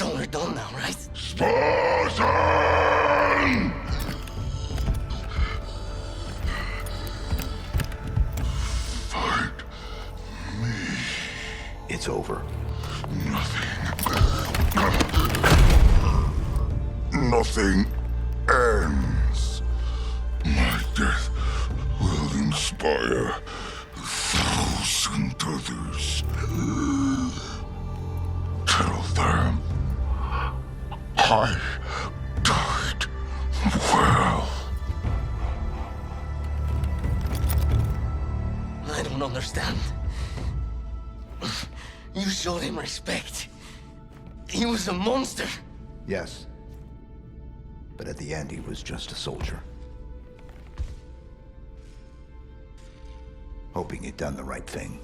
all we're done now, right? Spartan! Fight me. It's over. Nothing ends. My death will inspire 1,000 others. Tell them I died well. I don't understand. You showed him respect. He was a monster. Yes. But at the end, he was just a soldier. Hoping he'd done the right thing.